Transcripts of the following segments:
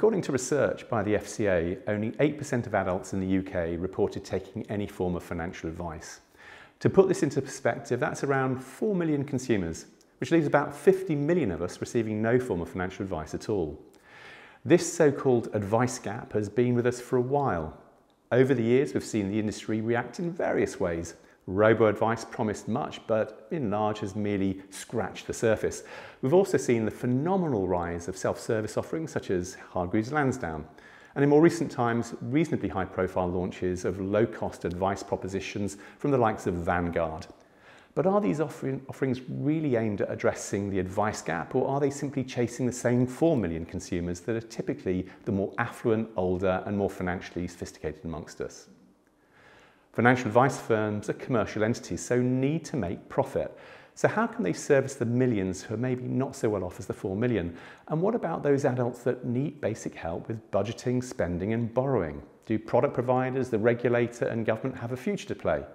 According to research by the FCA, only 8% of adults in the UK reported taking any form of financial advice. To put this into perspective, that's around 4 million consumers, which leaves about 50 million of us receiving no form of financial advice at all. This so-called advice gap has been with us for a while. Over the years, we've seen the industry react in various ways. Robo-advice promised much, but in large has merely scratched the surface. We've also seen the phenomenal rise of self-service offerings such as Hargreaves Lansdown, and in more recent times, reasonably high-profile launches of low-cost advice propositions from the likes of Vanguard. But are these offerings really aimed at addressing the advice gap, or are they simply chasing the same 4 million consumers that are typically the more affluent, older, and more financially sophisticated amongst us? Financial advice firms are commercial entities, so need to make profit. So how can they service the millions who are maybe not so well off as the 4 million? And what about those adults that need basic help with budgeting, spending, and borrowing? Do product providers, the regulator, and government have a future to play?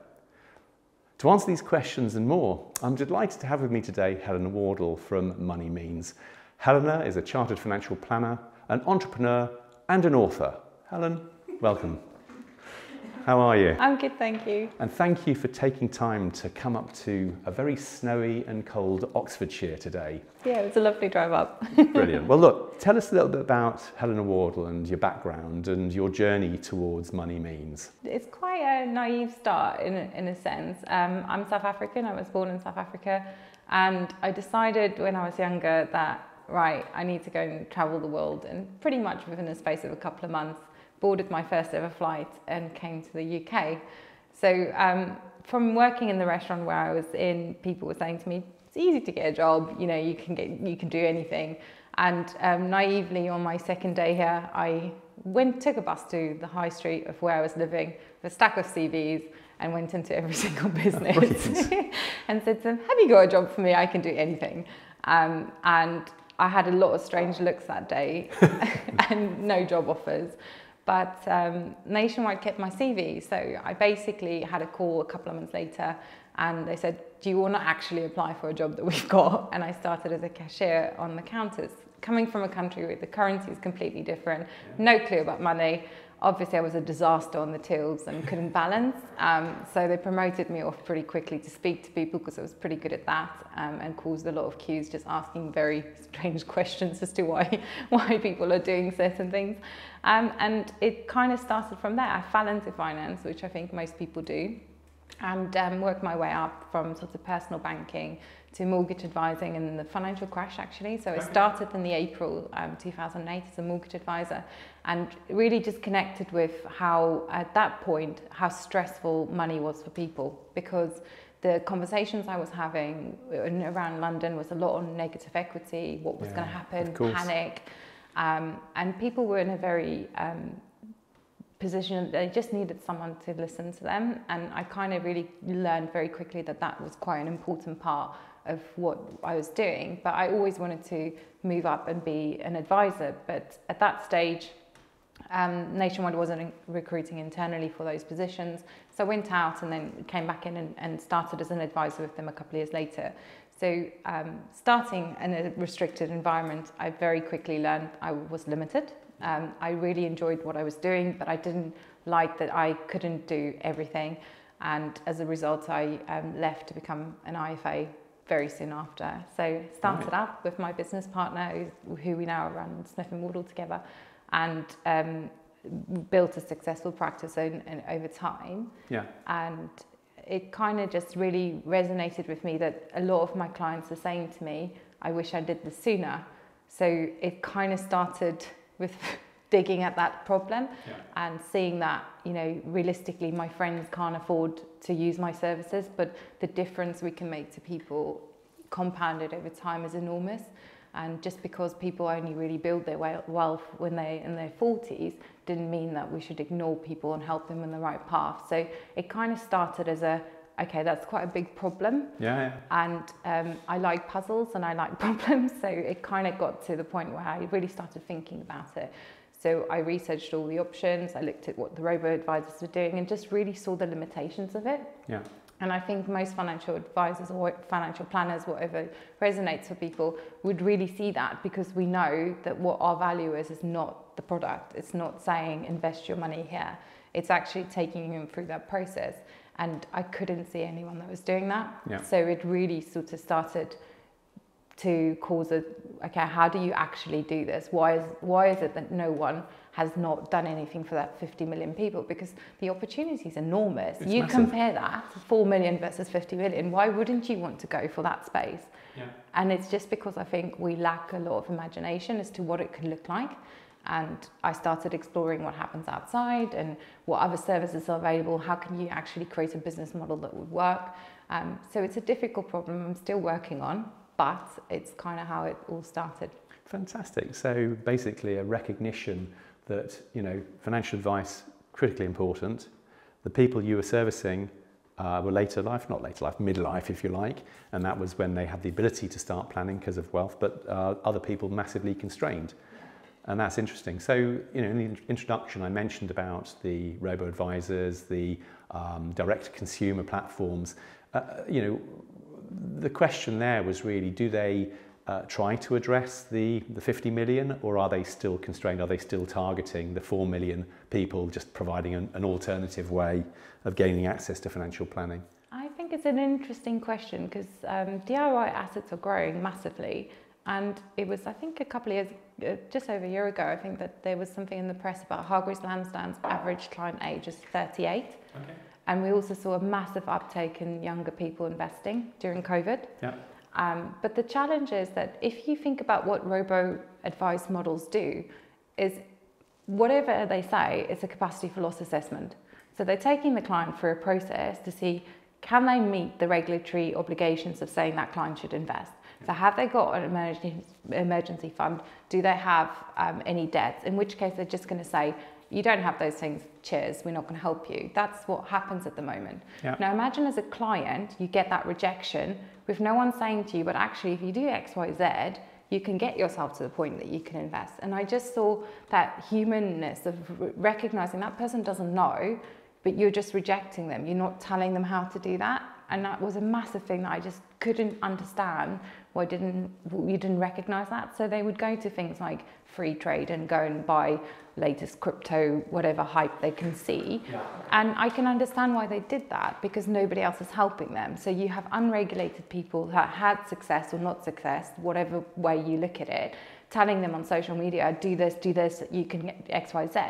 To answer these questions and more, I'm delighted to have with me today Helena Wardle from Money Means. Helena is a chartered financial planner, an entrepreneur, and an author. Helen, welcome. How are you? I'm good, thank you. And thank you for taking time to come up to a very snowy and cold Oxfordshire today. Yeah, it was a lovely drive up. Brilliant. Well, look, tell us a little bit about Helena Wardle and your background and your journey towards Money Means. It's quite a naive start in a sense. I'm South African, I was born in South Africa, and I decided when I was younger that, right, I need to go and travel the world, and pretty much within the space of a couple of months, boarded my first ever flight and came to the UK. So from working in the restaurant where I was in, people were saying to me, it's easy to get a job, you know, you can do anything. And naively on my second day here, I took a bus to the high street of where I was living, with a stack of CVs, and went into every single business and said to them, have you got a job for me? I can do anything. And I had a lot of strange looks that day and no job offers. But Nationwide kept my CV, so I basically had a call a couple of months later and they said, do you want to actually apply for a job that we've got? And I started as a cashier on the counters. Coming from a country where the currency is completely different, no clue about money. Obviously I was a disaster on the tills and couldn't balance, so they promoted me off pretty quickly to speak to people because I was pretty good at that, and caused a lot of queues just asking very strange questions as to why people are doing certain things. And it kind of started from there. I fell into finance, which I think most people do, and worked my way up from sort of personal banking to mortgage advising in the financial crash actually. So I started in the April 2008 as a mortgage advisor, and really just connected with how at that point how stressful money was for people, because the conversations I was having around London was a lot on negative equity, what was going to happen, panic, and people were in a very position, they just needed someone to listen to them. And I kind of really learned very quickly that that was quite an important part of what I was doing. But I always wanted to move up and be an advisor. But at that stage, Nationwide wasn't recruiting internally for those positions. So I went out and then came back in and started as an advisor with them a couple of years later. So starting in a restricted environment, I very quickly learned I was limited. I really enjoyed what I was doing, but I didn't like that I couldn't do everything. And as a result, I left to become an IFA very soon after. So started up with my business partner, who we now run Helena Wardle together, and built a successful practice over time. Yeah. And it kind of just really resonated with me that a lot of my clients are saying to me, I wish I did this sooner. So it kind of started with digging at that problem and seeing that, you know, realistically my friends can't afford to use my services, but the difference we can make to people compounded over time is enormous. And just because people only really build their wealth when they're in their 40s didn't mean that we should ignore people and help them in the right path. So it kind of started as okay, that's quite a big problem. And I like puzzles and I like problems. So it kind of got to the point where I really started thinking about it. So I researched all the options. I looked at what the robo-advisors were doing and just really saw the limitations of it. And I think most financial advisors or financial planners, whatever resonates for people, would really see that, because we know that what our value is not the product. It's not saying invest your money here. It's actually taking them through that process. And I couldn't see anyone that was doing that. Yeah. So it really sort of started to cause okay, how do you actually do this? Why is it that no one has not done anything for that 50 million people? Because the opportunity is enormous. It's you massive. compare that, 4 million versus 50 million, why wouldn't you want to go for that space? Yeah. And it's just because I think we lack a lot of imagination as to what it could look like. And I started exploring what happens outside and what other services are available. How can you actually create a business model that would work? So it's a difficult problem I'm still working on, but it's kind of how it all started. Fantastic. So basically a recognition that, you know, financial advice, critically important. The people you were servicing were later life, not later life, midlife if you like, and that was when they had the ability to start planning because of wealth, but other people massively constrained. And that's interesting. So, you know, in the introduction, I mentioned about the robo-advisors, the direct-to-consumer platforms. You know, the question there was really, do they try to address the 50 million, or are they still constrained? Are they still targeting the 4 million people, just providing an alternative way of gaining access to financial planning? I think it's an interesting question because DIY assets are growing massively. And it was, I think, a couple of years, just over a year ago, I think that there was something in the press about Hargreaves Lansdown's average client age is 38. Okay. And we also saw a massive uptake in younger people investing during COVID. Yeah. But the challenge is that if you think about what robo-advice models do, is whatever they say, it's a capacity for loss assessment. So they're taking the client through a process to see, can they meet the regulatory obligations of saying that client should invest? So have they got an emergency fund? Do they have any debts? In which case they're just going to say, you don't have those things, cheers, we're not going to help you. That's what happens at the moment. Yeah. Now imagine as a client, you get that rejection with no one saying to you, but actually if you do X, Y, Z, you can get yourself to the point that you can invest. And I just saw that humanness of recognizing that person doesn't know, but you're just rejecting them. You're not telling them how to do that. And that was a massive thing that I just couldn't understand. Why you didn't recognize that? So they would go to things like free trade and go and buy latest crypto, whatever hype they can see. Yeah. And I can understand why they did that, because nobody else is helping them. So you have unregulated people that had success or not success, whatever way you look at it, telling them on social media, do this, you can get X, Y, Z.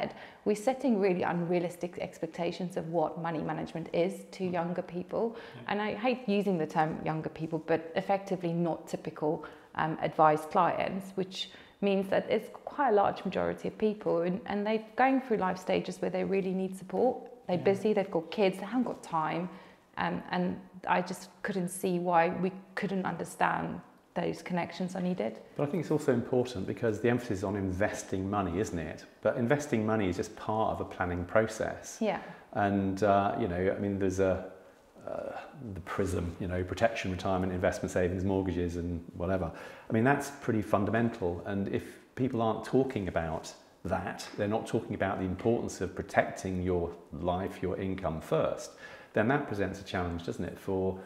We're setting really unrealistic expectations of what money management is to younger people. Yeah. And I hate using the term younger people, but effectively not typical advised clients, which means that it's quite a large majority of people and they're going through life stages where they really need support. They're busy, they've got kids, they haven't got time. And I just couldn't see why we couldn't understand those connections are needed. But I think it's also important because the emphasis is on investing money, isn't it? But investing money is just part of a planning process. Yeah. And, you know, I mean, there's the PRISM, you know, protection, retirement, investment savings, mortgages and whatever. I mean, that's pretty fundamental. And if people aren't talking about that, they're not talking about the importance of protecting your life, your income first, then that presents a challenge, doesn't it, for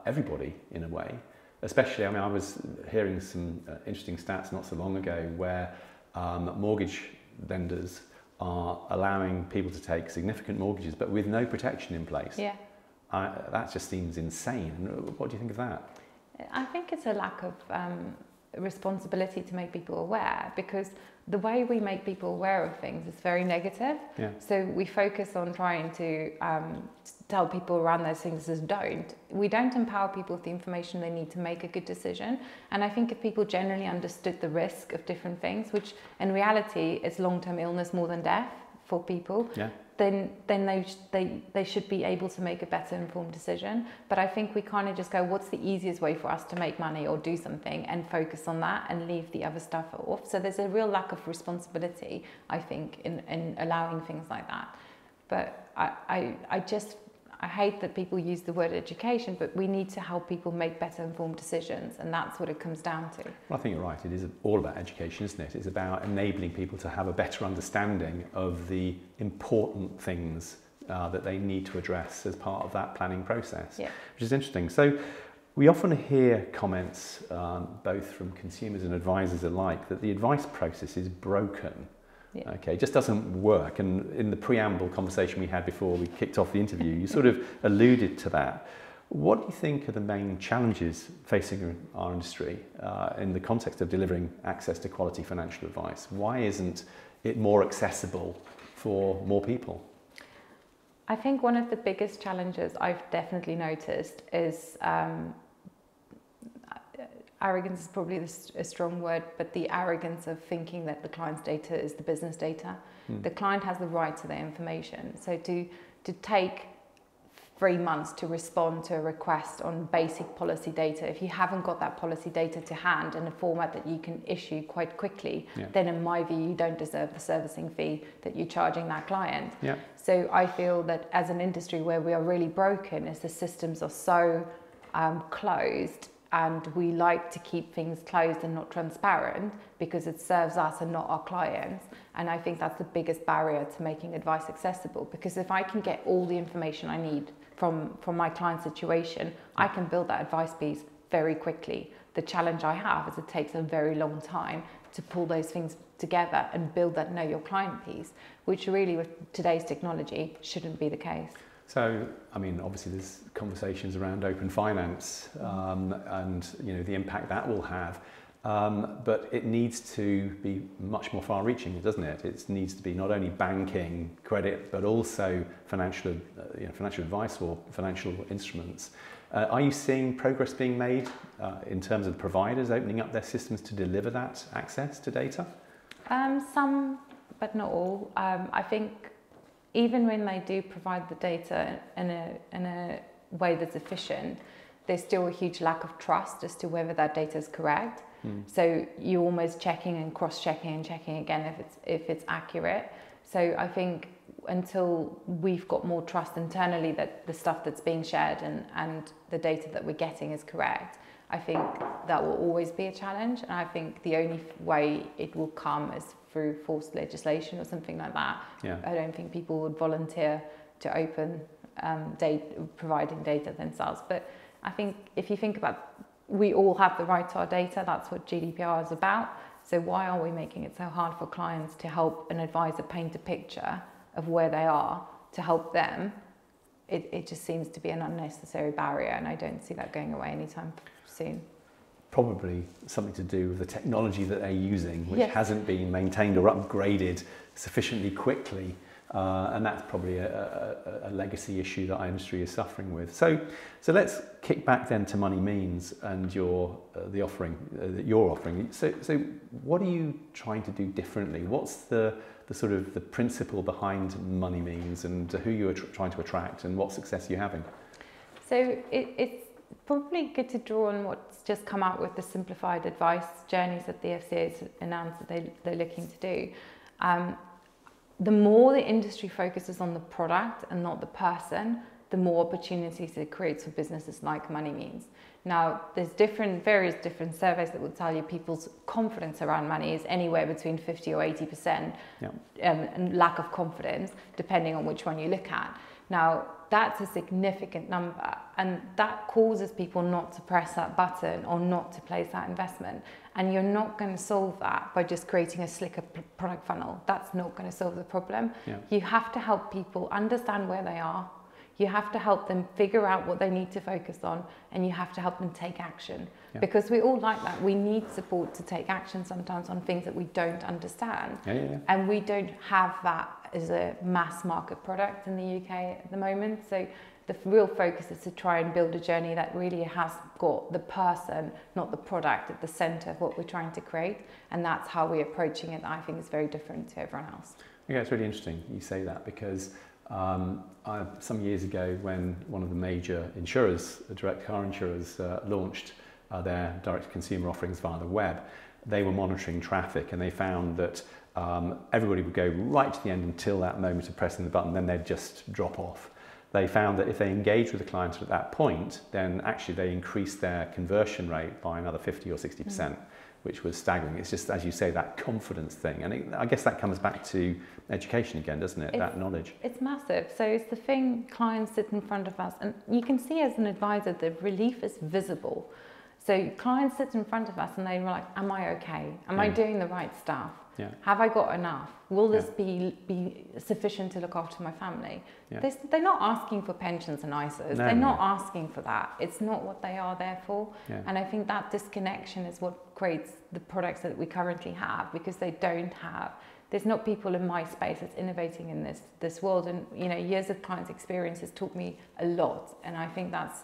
everybody in a way. Especially, I mean, I was hearing some interesting stats not so long ago where mortgage lenders are allowing people to take significant mortgages, but with no protection in place. Yeah. That just seems insane. What do you think of that? I think it's a lack of responsibility to make people aware, because the way we make people aware of things is very negative. Yeah. So we focus on trying to tell people around those things as don't. We don't empower people with the information they need to make a good decision. And I think if people generally understood the risk of different things, which in reality is long-term illness more than death for people, yeah, then they should be able to make a better informed decision. But I think we kind of just go, what's the easiest way for us to make money or do something, and focus on that and leave the other stuff off. So there's a real lack of responsibility, I think, in allowing things like that. But I hate that people use the word education, but we need to help people make better informed decisions, and that's what it comes down to. Well, I think you're right. It is all about education, isn't it? It's about enabling people to have a better understanding of the important things that they need to address as part of that planning process, yeah, which is interesting. So we often hear comments, both from consumers and advisors alike, that the advice process is broken. Yeah. Okay, it just doesn't work. And in the preamble conversation we had before we kicked off the interview, you sort of alluded to that. What do you think are the main challenges facing our industry in the context of delivering access to quality financial advice? Why isn't it more accessible for more people? I think one of the biggest challenges I've definitely noticed is arrogance is probably a strong word, but the arrogance of thinking that the client's data is the business data. The client has the right to their information. So to take 3 months to respond to a request on basic policy data, if you haven't got that policy data to hand in a format that you can issue quite quickly, then in my view, you don't deserve the servicing fee that you're charging that client. Yeah. So I feel that as an industry where we are really broken is the systems are so closed, and we like to keep things closed and not transparent because it serves us and not our clients. And I think that's the biggest barrier to making advice accessible, because if I can get all the information I need from my client situation, I can build that advice piece very quickly. The challenge I have is it takes a very long time to pull those things together and build that know your client piece, which really with today's technology shouldn't be the case. So, I mean, obviously there's conversations around open finance and, you know, the impact that will have. But it needs to be much more far-reaching, doesn't it? It needs to be not only banking, credit, but also financial advice or financial instruments. Are you seeing progress being made in terms of providers opening up their systems to deliver that access to data? Some, but not all. I think even when they do provide the data in a way that's efficient, there's still a huge lack of trust as to whether that data is correct. So you're almost checking and cross-checking and checking again if it's accurate. So I think until we've got more trust internally that the stuff that's being shared and the data that we're getting is correct, I think that will always be a challenge. And I think the only way it will come is through forced legislation or something like that. Yeah. I don't think people would volunteer to open providing data themselves. But I think if you think about, we all have the right to our data. That's what GDPR is about. So why are we making it so hard for clients to help an advisor paint a picture of where they are to help them? It just seems to be an unnecessary barrier, and I don't see that going away anytime soon. Probably something to do with the technology that they're using, which hasn't been maintained or upgraded sufficiently quickly. And that's probably a legacy issue that our industry is suffering with. So let's kick back then to Money Means and the offering that you're offering. So what are you trying to do differently? What's the sort of the principle behind Money Means, and who you're trying to attract, and what success you're having? So it's probably good to draw on what's just come out with the simplified advice journeys that the FCA has announced that they're looking to do. The more the industry focuses on the product and not the person, the more opportunities it creates for businesses like Money Means. Now, there's various different surveys that will tell you people's confidence around money is anywhere between 50 or 80%, and lack of confidence, depending on which one you look at. Now, that's a significant number, and that causes people not to press that button or not to place that investment. And you're not going to solve that by just creating a slicker product funnel. That's not going to solve the problem. Yeah. You have to help people understand where they are. You have to help them figure out what they need to focus on, and you have to help them take action. Yeah. Because we all like that. We need support to take action sometimes on things that we don't understand. And we don't have that as a mass market product in the UK at the moment. So the real focus is to try and build a journey that really has got the person, not the product, at the centre of what we're trying to create. And that's how we're approaching it. I think is very different to everyone else. Yeah, it's really interesting you say that, because some years ago, when one of the major insurers, direct car insurers, launched their direct-to-consumer offerings via the web, they were monitoring traffic, and they found that everybody would go right to the end until that moment of pressing the button, then they'd just drop off. They found that if they engaged with the client at that point, then actually they increased their conversion rate by another 50 or 60%, which was staggering. It's just, as you say, that confidence thing. And I guess that comes back to education again, doesn't it? That knowledge. It's massive. So it's the thing, clients sit in front of us, and you can see as an advisor, the relief is visible. So clients sit in front of us and they're like, am I okay? Am I doing the right stuff? Yeah. Have I got enough? Will this be sufficient to look after my family? Yeah. They're not asking for pensions and ISAs. They're not asking for that. It's not what they are there for. Yeah. And I think that disconnection is what creates the products that we currently have, because they don't have. There's not people in my space that's innovating in this world. And years of clients' experience has taught me a lot. And I think that's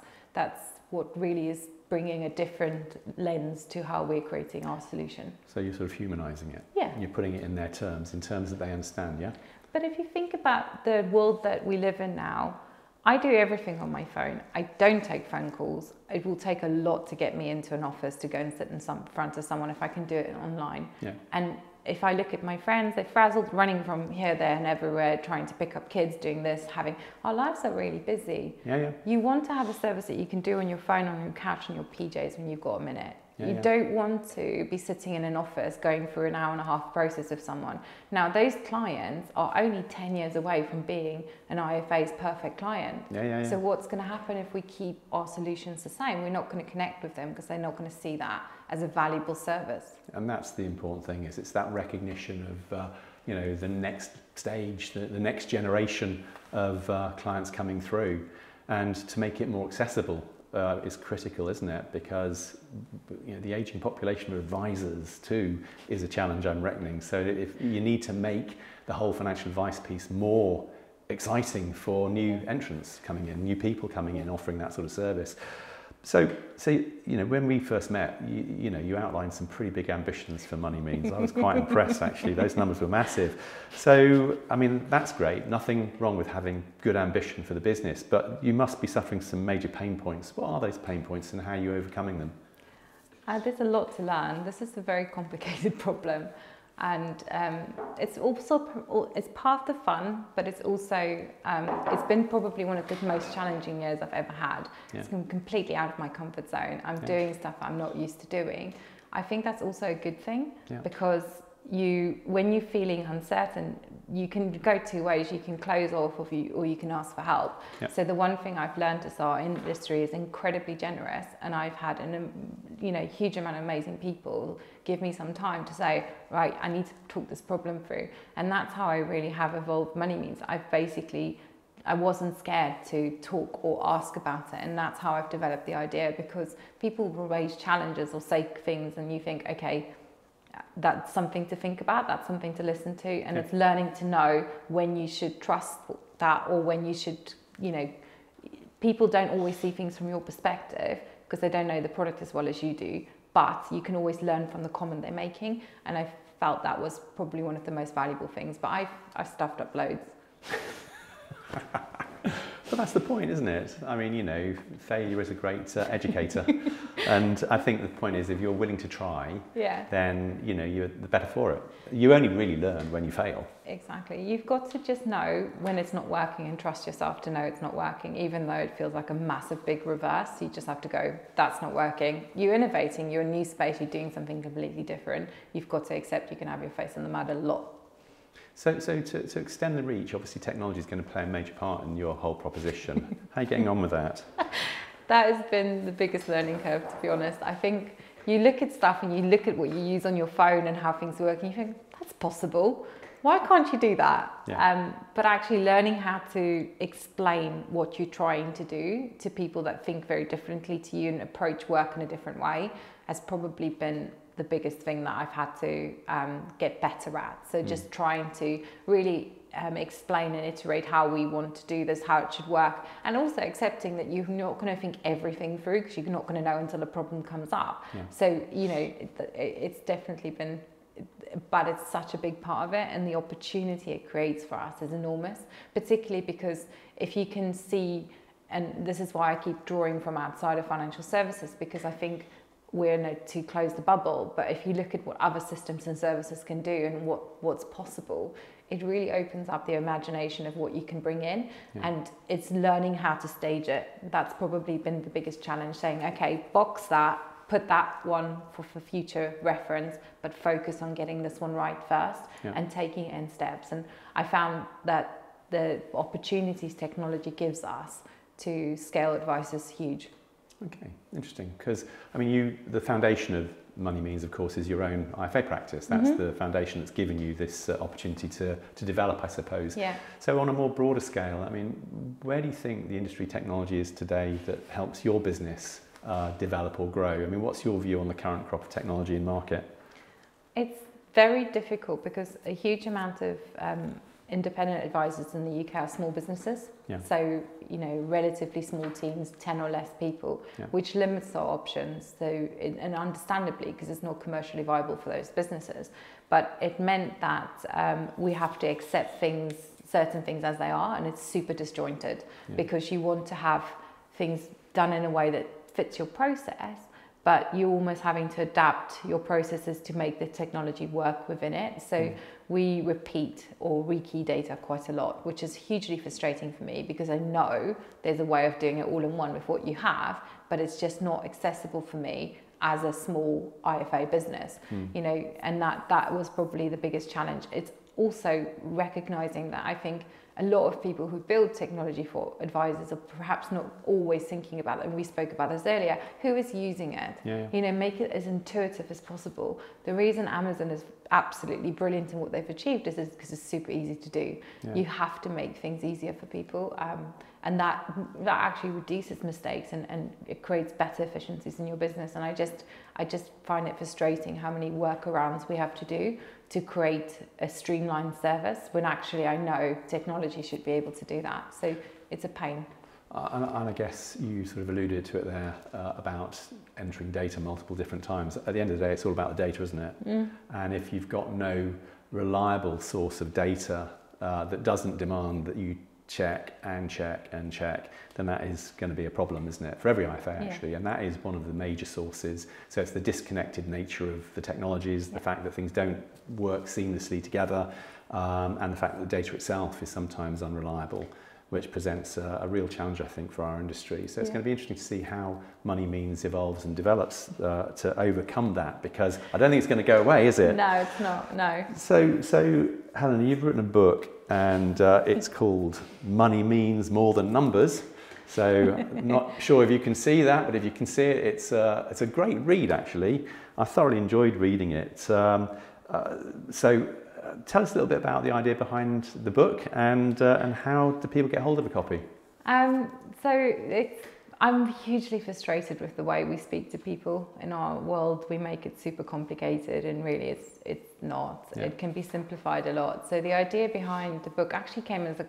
what really is bringing a different lens to how we're creating our solution. So you're sort of humanising it. Yeah. And you're putting it in their terms, in terms that they understand, yeah? But if you think about the world that we live in now, I do everything on my phone. I don't take phone calls. It will take a lot to get me into an office to go and sit in front of someone if I can do it online. Yeah. And if I look at my friends, they're frazzled, running from here, there and everywhere, trying to pick up kids, doing this, our lives are really busy. Yeah. You want to have a service that you can do on your phone, on your couch, on your PJs when you've got a minute. You Yeah. don't want to be sitting in an office going through an hour and a half process with someone. Now, those clients are only 10 years away from being an IFA's perfect client. Yeah. So what's going to happen if we keep our solutions the same? We're not going to connect with them because they're not going to see that as a valuable service. And that's the important thing, is it's that recognition of the next stage, the next generation of clients coming through, and to make it more accessible is critical, isn't it? Because the ageing population of advisors too is a challenge, I'm reckoning. So if you need to make the whole financial advice piece more exciting for new entrants coming in, new people coming in, offering that sort of service. So when we first met, you outlined some pretty big ambitions for Money Means. I was quite impressed, actually. Those numbers were massive. So, I mean, that's great. Nothing wrong with having good ambition for the business, but you must be suffering some major pain points. What are those pain points and how are you overcoming them? There's a lot to learn. This is a very complicated problem. And it's part of the fun, but it's also, it's been probably one of the most challenging years I've ever had. Yeah. It's completely out of my comfort zone. I'm doing stuff I'm not used to doing. I think that's also a good thing, because when you're feeling uncertain, you can go two ways. You can close off or you can ask for help. Yep. So the one thing I've learned is our industry is incredibly generous, and I've had huge amount of amazing people give me some time to say, right, I need to talk this problem through. And that's how I really have evolved Money Means. I wasn't scared to talk or ask about it, and that's how I've developed the idea, because people will raise challenges or say things and you think, okay, that's something to think about, that's something to listen to, and it's learning to know when you should trust that or when you should, people don't always see things from your perspective because they don't know the product as well as you do, but you can always learn from the comment they're making, and I felt that was probably one of the most valuable things, but I've stuffed up loads. But that's the point, isn't it? I mean, failure is a great educator. And I think the point is, if you're willing to try, then, you're the better for it. You only really learn when you fail. Exactly. You've got to just know when it's not working and trust yourself to know it's not working, even though it feels like a massive big reverse. You just have to go, that's not working. You're innovating, you're in a new space, you're doing something completely different. You've got to accept you can have your face in the mud a lot. So to extend the reach, obviously technology is going to play a major part in your whole proposition. How are you getting on with that? That has been the biggest learning curve, to be honest. I think you look at stuff and you look at what you use on your phone and how things work and you think, that's possible. Why can't you do that? Yeah. But actually learning how to explain what you're trying to do to people that think very differently to you and approach work in a different way has probably been the biggest thing that I've had to get better at. So just trying to really explain and iterate how we want to do this, how it should work, and also accepting that you're not going to think everything through because you're not going to know until a problem comes up. Yeah. So, it's definitely been, but it's such a big part of it, and the opportunity it creates for us is enormous, particularly because if you can see, and this is why I keep drawing from outside of financial services, because I think we're to close the bubble, but if you look at what other systems and services can do and what's possible, it really opens up the imagination of what you can bring in. And it's learning how to stage it. That's probably been the biggest challenge, saying, okay, box that, put that one for future reference, but focus on getting this one right first and taking it in steps. And I found that the opportunities technology gives us to scale advice is huge. Okay, interesting. Because I mean, the foundation of Money Means, of course, is your own IFA practice. That's the foundation that's given you this opportunity to develop, I suppose. Yeah. So on a more broader scale, I mean, where do you think the industry technology is today that helps your business develop or grow? I mean, what's your view on the current crop of technology in market? It's very difficult because a huge amount of independent advisors in the UK are small businesses. Yeah. So, relatively small teams, 10 or less people, which limits our options. So, and understandably, because it's not commercially viable for those businesses. But it meant that we have to accept certain things as they are, and it's super disjointed because you want to have things done in a way that fits your process, but you're almost having to adapt your processes to make the technology work within it. So we repeat or rekey data quite a lot, which is hugely frustrating for me because I know there's a way of doing it all in one with what you have, but it's just not accessible for me as a small IFA business, and that was probably the biggest challenge. It's also recognizing that I think a lot of people who build technology for advisors are perhaps not always thinking about it. And we spoke about this earlier. Who is using it? Make it as intuitive as possible. The reason Amazon is absolutely brilliant in what they've achieved is because it's super easy to do. You have to make things easier for people. And that actually reduces mistakes and it creates better efficiencies in your business. And I just find it frustrating how many workarounds we have to do to create a streamlined service when actually I know technology should be able to do that. So it's a pain. And I guess you sort of alluded to it there about entering data multiple different times. At the end of the day, it's all about the data, isn't it? And if you've got no reliable source of data that doesn't demand that you check and check and check, then that is going to be a problem, isn't it? For every IFA actually, and that is one of the major sources. So it's the disconnected nature of the technologies, the fact that things don't work seamlessly together, and the fact that the data itself is sometimes unreliable, which presents a real challenge, I think, for our industry. So it's going to be interesting to see how Money Means evolves and develops to overcome that, because I don't think it's going to go away, is it? No, it's not, no. So Helena, you've written a book and it's called Money Means More Than Numbers. So I'm not sure if you can see that, but if you can see it, it's a great read, actually. I thoroughly enjoyed reading it. So tell us a little bit about the idea behind the book and how do people get hold of a copy? I'm hugely frustrated with the way we speak to people in our world. We make it super complicated and really it's not. It can be simplified a lot. So the idea behind the book actually came as a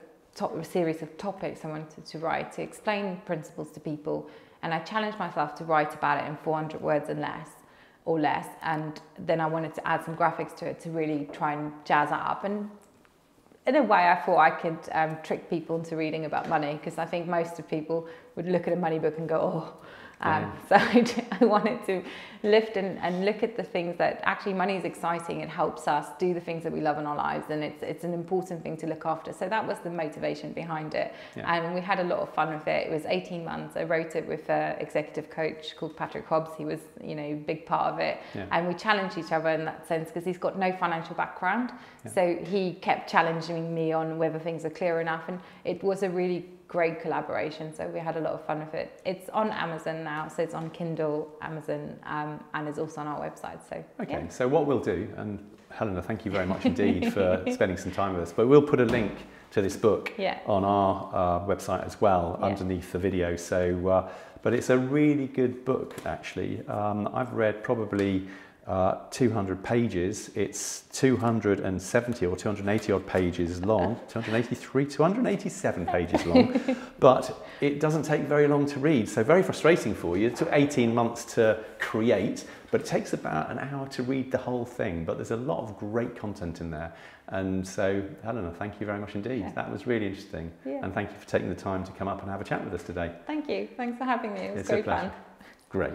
series of topics I wanted to write to explain principles to people, and I challenged myself to write about it in 400 words and less, and then I wanted to add some graphics to it to really try and jazz it up. And in a way, I thought I could trick people into reading about money, because I think most of people would look at a money book and go, oh. So I wanted to lift and look at the things that actually money is exciting. It helps us do the things that we love in our lives, and it's an important thing to look after. So that was the motivation behind it. And we had a lot of fun with it. It was 18 months. I wrote it with an executive coach called Patrick Hobbs. He was, a big part of it. And we challenged each other in that sense, because he's got no financial background. So he kept challenging me on whether things are clear enough. And it was a really great collaboration, so we had a lot of fun with it. It's on Amazon now, so it's on Kindle, Amazon, and it's also on our website. So so what we'll do, and Helena, thank you very much indeed for spending some time with us, but we'll put a link to this book on our website as well underneath the video. So but it's a really good book, actually. I've read probably 200 pages. It's 270 or 280 odd pages long, 287 pages long, but it doesn't take very long to read. So very frustrating for you. It took 18 months to create, but it takes about an hour to read the whole thing. But there's a lot of great content in there. And so, Helena, thank you very much indeed. That was really interesting. And thank you for taking the time to come up and have a chat with us today. Thank you. Thanks for having me. It was great fun. Great.